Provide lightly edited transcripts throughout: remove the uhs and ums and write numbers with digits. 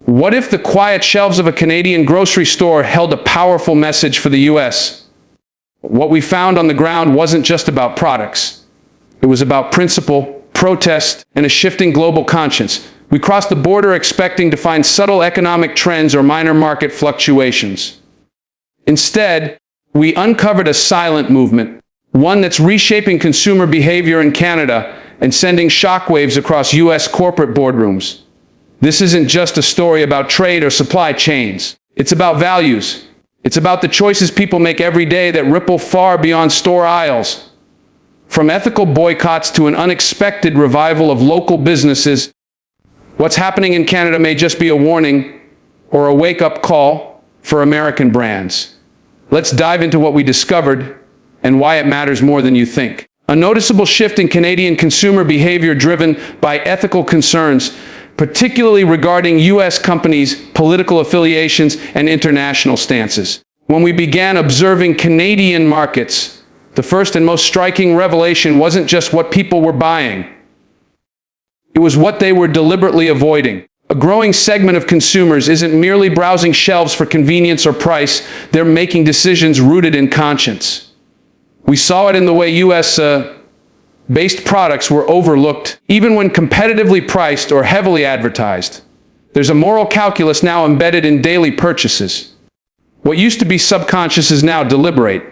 What if the quiet shelves of a Canadian grocery store held a powerful message for the US? What we found on the ground wasn't just about products. It was about principle, protest, and a shifting global conscience. We crossed the border expecting to find subtle economic trends or minor market fluctuations. Instead, we uncovered a silent movement, one that's reshaping consumer behavior in Canada and sending shockwaves across US corporate boardrooms. This isn't just a story about trade or supply chains. It's about values. It's about the choices people make every day that ripple far beyond store aisles. From ethical boycotts to an unexpected revival of local businesses, what's happening in Canada may just be a warning or a wake-up call for American brands. Let's dive into what we discovered and why it matters more than you think. A noticeable shift in Canadian consumer behavior driven by ethical concerns, particularly regarding U.S. companies' political affiliations and international stances. When we began observing Canadian markets, the first and most striking revelation wasn't just what people were buying. It was what they were deliberately avoiding. A growing segment of consumers isn't merely browsing shelves for convenience or price, they're making decisions rooted in conscience. We saw it in the way U.S. based products were overlooked, even when competitively priced or heavily advertised. There's a moral calculus now embedded in daily purchases. What used to be subconscious is now deliberate.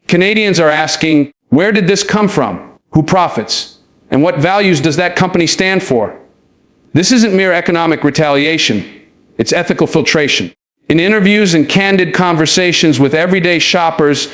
Canadians are asking, where did this come from? Who profits? And what values does that company stand for? This isn't mere economic retaliation. It's ethical filtration. In interviews and candid conversations with everyday shoppers,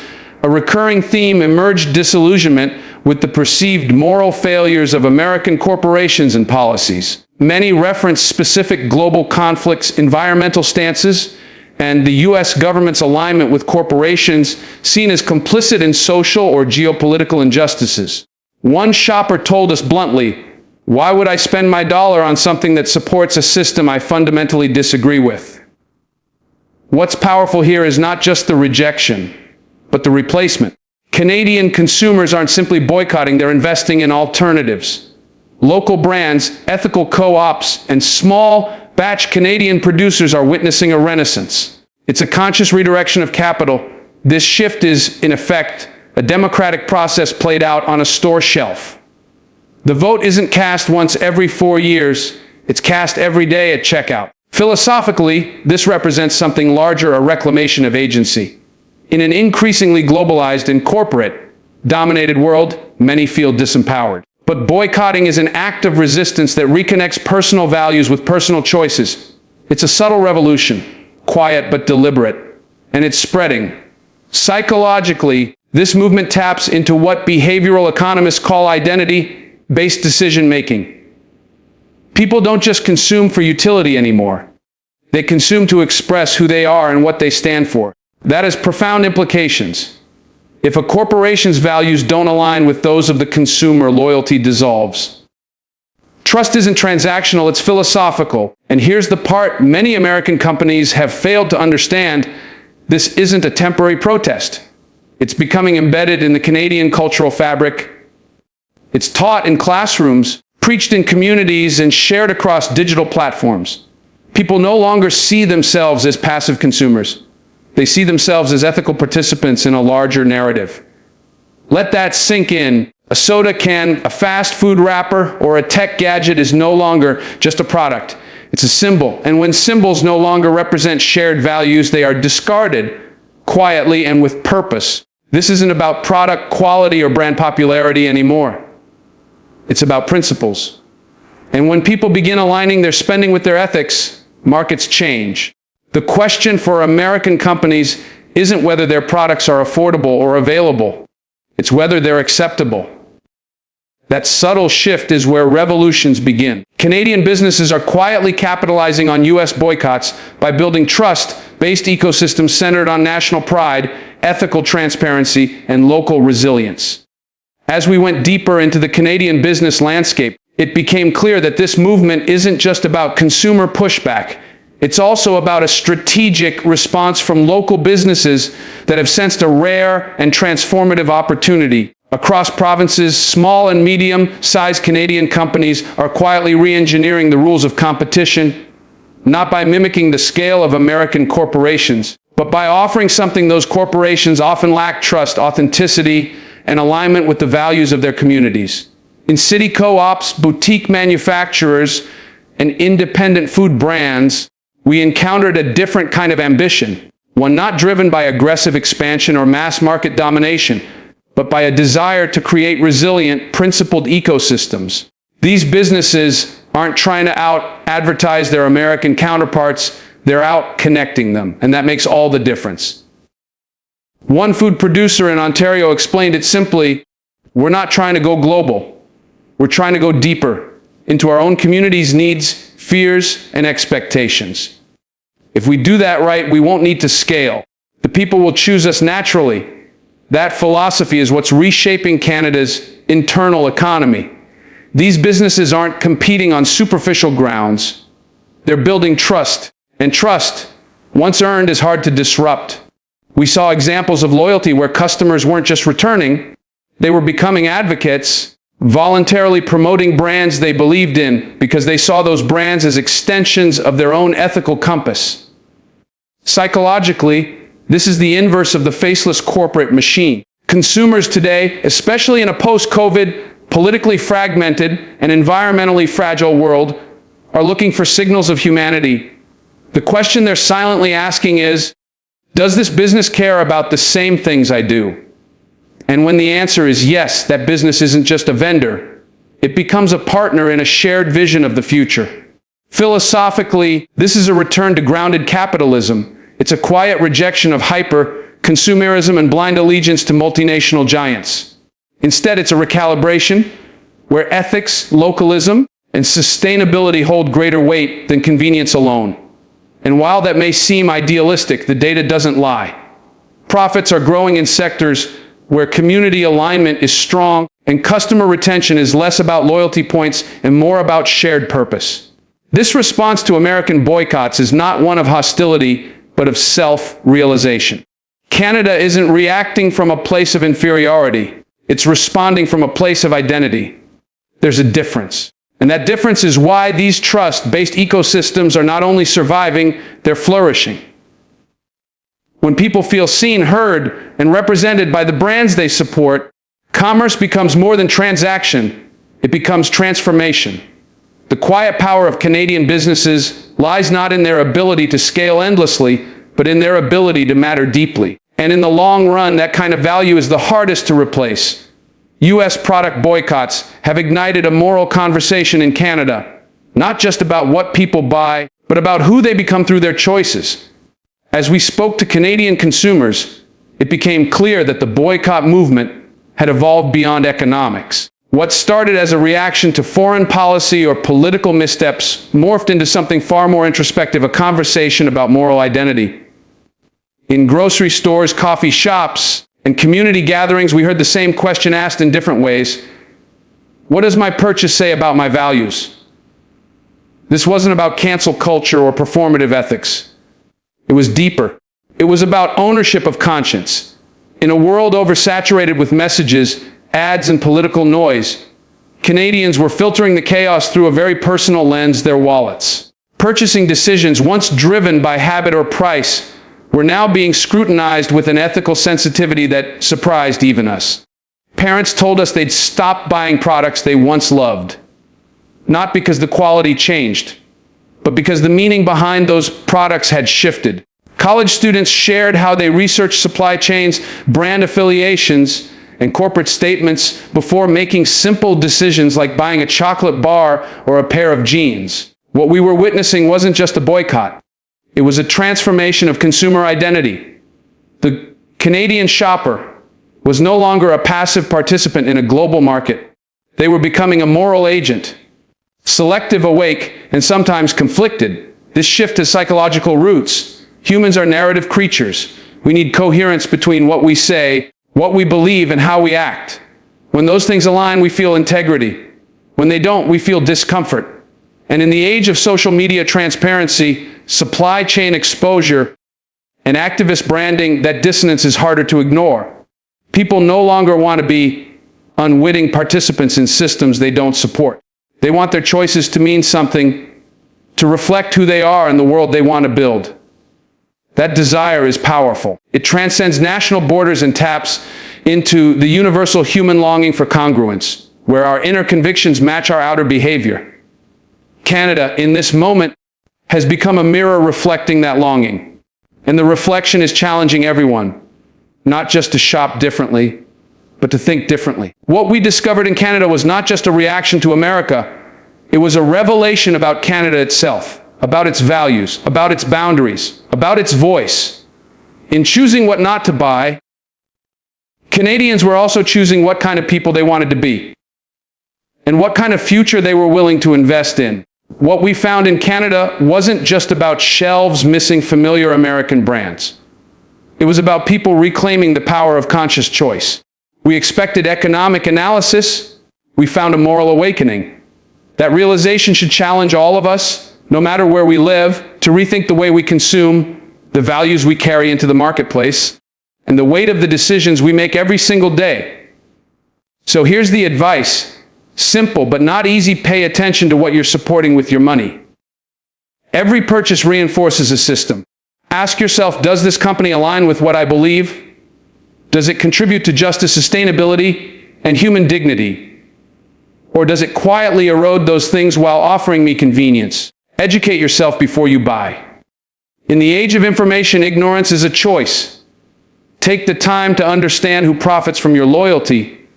a recurring theme emerged: disillusionment with the perceived moral failures of American corporations and policies. Many reference specific global conflicts, environmental stances, and the U.S. government's alignment with corporations seen as complicit in social or geopolitical injustices. One shopper told us bluntly, "Why would I spend my dollar on something that supports a system I fundamentally disagree with?" What's powerful here is not just the rejection, but the replacement. Canadian consumers aren't simply boycotting, they're investing in alternatives. Local brands, ethical co-ops, and small batch Canadian producers are witnessing a renaissance. It's a conscious redirection of capital. This shift is, in effect, a democratic process played out on a store shelf. The vote isn't cast once every 4 years, it's cast every day at checkout. Philosophically, this represents something larger, a reclamation of agency. In an increasingly globalized and corporate-dominated world, many feel disempowered. But boycotting is an act of resistance that reconnects personal values with personal choices. It's a subtle revolution, quiet but deliberate, and it's spreading. Psychologically, this movement taps into what behavioral economists call identity-based decision-making. People don't just consume for utility anymore. They consume to express who they are and what they stand for. That has profound implications. If a corporation's values don't align with those of the consumer, loyalty dissolves. Trust isn't transactional, it's philosophical. And here's the part many American companies have failed to understand: this isn't a temporary protest. It's becoming embedded in the Canadian cultural fabric. It's taught in classrooms, preached in communities, and shared across digital platforms. People no longer see themselves as passive consumers. They see themselves as ethical participants in a larger narrative. Let that sink in. A soda can, a fast food wrapper, or a tech gadget is no longer just a product. It's a symbol. And when symbols no longer represent shared values, they are discarded quietly and with purpose. This isn't about product quality or brand popularity anymore. It's about principles. And when people begin aligning their spending with their ethics, markets change. The question for American companies isn't whether their products are affordable or available. It's whether they're acceptable. That subtle shift is where revolutions begin. Canadian businesses are quietly capitalizing on U.S. boycotts by building trust-based ecosystems centered on national pride, ethical transparency, and local resilience. As we went deeper into the Canadian business landscape, it became clear that this movement isn't just about consumer pushback. It's also about a strategic response from local businesses that have sensed a rare and transformative opportunity. Across provinces, small and medium-sized Canadian companies are quietly re-engineering the rules of competition, not by mimicking the scale of American corporations, but by offering something those corporations often lack: trust, authenticity, and alignment with the values of their communities. In city co-ops, boutique manufacturers, and independent food brands, we encountered a different kind of ambition, one not driven by aggressive expansion or mass market domination, but by a desire to create resilient, principled ecosystems. These businesses aren't trying to out-advertise their American counterparts, they're out connecting them, and that makes all the difference. One food producer in Ontario explained it simply: we're not trying to go global, we're trying to go deeper into our own community's needs, fears, and expectations. If we do that right, we won't need to scale. The people will choose us naturally. That philosophy is what's reshaping Canada's internal economy. These businesses aren't competing on superficial grounds. They're building trust, and trust, once earned, is hard to disrupt. We saw examples of loyalty where customers weren't just returning, they were becoming advocates, voluntarily promoting brands they believed in because they saw those brands as extensions of their own ethical compass. Psychologically, this is the inverse of the faceless corporate machine. Consumers today, especially in a post-COVID, politically fragmented, and environmentally fragile world, are looking for signals of humanity. The question they're silently asking is, does this business care about the same things I do? And when the answer is yes, that business isn't just a vendor. It becomes a partner in a shared vision of the future. Philosophically, this is a return to grounded capitalism. It's a quiet rejection of hyper-consumerism and blind allegiance to multinational giants. Instead, it's a recalibration where ethics, localism, and sustainability hold greater weight than convenience alone. And while that may seem idealistic, the data doesn't lie. Profits are growing in sectors where community alignment is strong and customer retention is less about loyalty points and more about shared purpose. This response to American boycotts is not one of hostility, but of self-realization. Canada isn't reacting from a place of inferiority. It's responding from a place of identity. There's a difference. And that difference is why these trust-based ecosystems are not only surviving, they're flourishing. When people feel seen, heard, and represented by the brands they support, commerce becomes more than transaction. It becomes transformation. The quiet power of Canadian businesses lies not in their ability to scale endlessly, but in their ability to matter deeply. And in the long run, that kind of value is the hardest to replace. U.S. product boycotts have ignited a moral conversation in Canada, not just about what people buy, but about who they become through their choices. As we spoke to Canadian consumers, it became clear that the boycott movement had evolved beyond economics. What started as a reaction to foreign policy or political missteps morphed into something far more introspective, a conversation about moral identity. In grocery stores, coffee shops, and community gatherings, we heard the same question asked in different ways. What does my purchase say about my values? This wasn't about cancel culture or performative ethics. It was deeper. It was about ownership of conscience. In a world oversaturated with messages, ads, and political noise, Canadians were filtering the chaos through a very personal lens: their wallets. Purchasing decisions once driven by habit or price were now being scrutinized with an ethical sensitivity that surprised even us. Parents told us they'd stop buying products they once loved, not because the quality changed, but because the meaning behind those products had shifted. College students shared how they researched supply chains, brand affiliations, and corporate statements before making simple decisions like buying a chocolate bar or a pair of jeans. What we were witnessing wasn't just a boycott. It was a transformation of consumer identity. The Canadian shopper was no longer a passive participant in a global market. They were becoming a moral agent, selective, awake, and sometimes conflicted. This shift has psychological roots. Humans are narrative creatures. We need coherence between what we say, what we believe, and how we act. When those things align, we feel integrity. When they don't, we feel discomfort. And in the age of social media transparency, supply chain exposure, and activist branding, that dissonance is harder to ignore. People no longer want to be unwitting participants in systems they don't support. They want their choices to mean something to reflect who they are and the world they want to build. That desire is powerful. It transcends national borders and taps into the universal human longing for congruence, where our inner convictions match our outer behavior. Canada, in this moment, has become a mirror reflecting that longing. And the reflection is challenging everyone, not just to shop differently, but to think differently. What we discovered in Canada was not just a reaction to America, it was a revelation about Canada itself, about its values, about its boundaries, about its voice. In choosing what not to buy, Canadians were also choosing what kind of people they wanted to be, and what kind of future they were willing to invest in. What we found in Canada wasn't just about shelves missing familiar American brands. It was about people reclaiming the power of conscious choice. We expected economic analysis. We found a moral awakening. That realization should challenge all of us, no matter where we live, to rethink the way we consume, the values we carry into the marketplace, and the weight of the decisions we make every single day. So here's the advice. Simple but not easy: pay attention to what you're supporting with your money. Every purchase reinforces a system. Ask yourself, does this company align with what I believe? Does it contribute to justice, sustainability, and human dignity? Or does it quietly erode those things while offering me convenience? Educate yourself before you buy. In the age of information, ignorance is a choice. Take the time to understand who profits from your loyalty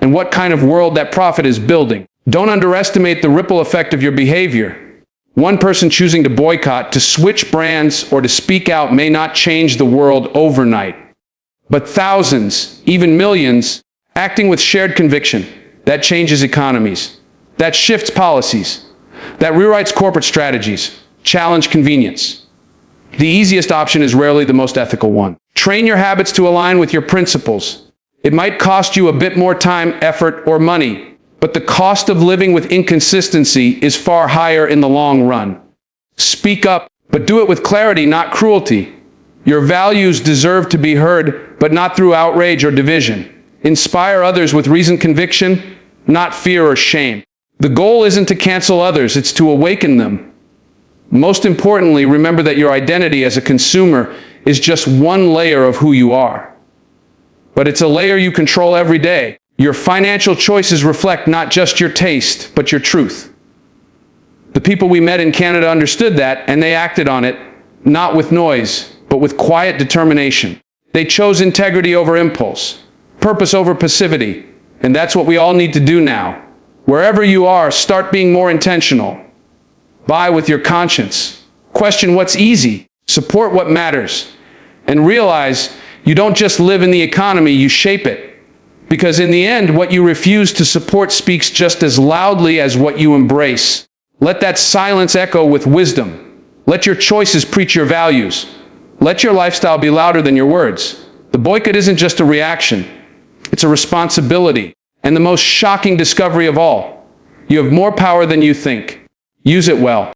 and what kind of world that profit is building. Don't underestimate the ripple effect of your behavior. One person choosing to boycott, to switch brands, or to speak out may not change the world overnight. But thousands, even millions, acting with shared conviction, that changes economies, that shifts policies, that rewrites corporate strategies, challenge convenience. The easiest option is rarely the most ethical one. Train your habits to align with your principles. It might cost you a bit more time, effort, or money, but the cost of living with inconsistency is far higher in the long run. Speak up, but do it with clarity, not cruelty. Your values deserve to be heard, but not through outrage or division. Inspire others with reasoned conviction, not fear or shame. The goal isn't to cancel others, it's to awaken them. Most importantly, remember that your identity as a consumer is just one layer of who you are. But it's a layer you control every day. Your financial choices reflect not just your taste, but your truth. The people we met in Canada understood that, and they acted on it, not with noise, but with quiet determination. They chose integrity over impulse, purpose over passivity, and that's what we all need to do now. Wherever you are, start being more intentional. Buy with your conscience. Question what's easy. Support what matters. And realize you don't just live in the economy, you shape it. Because in the end, what you refuse to support speaks just as loudly as what you embrace. Let that silence echo with wisdom. Let your choices preach your values. Let your lifestyle be louder than your words. The boycott isn't just a reaction. It's a responsibility. And the most shocking discovery of all, you have more power than you think. Use it well.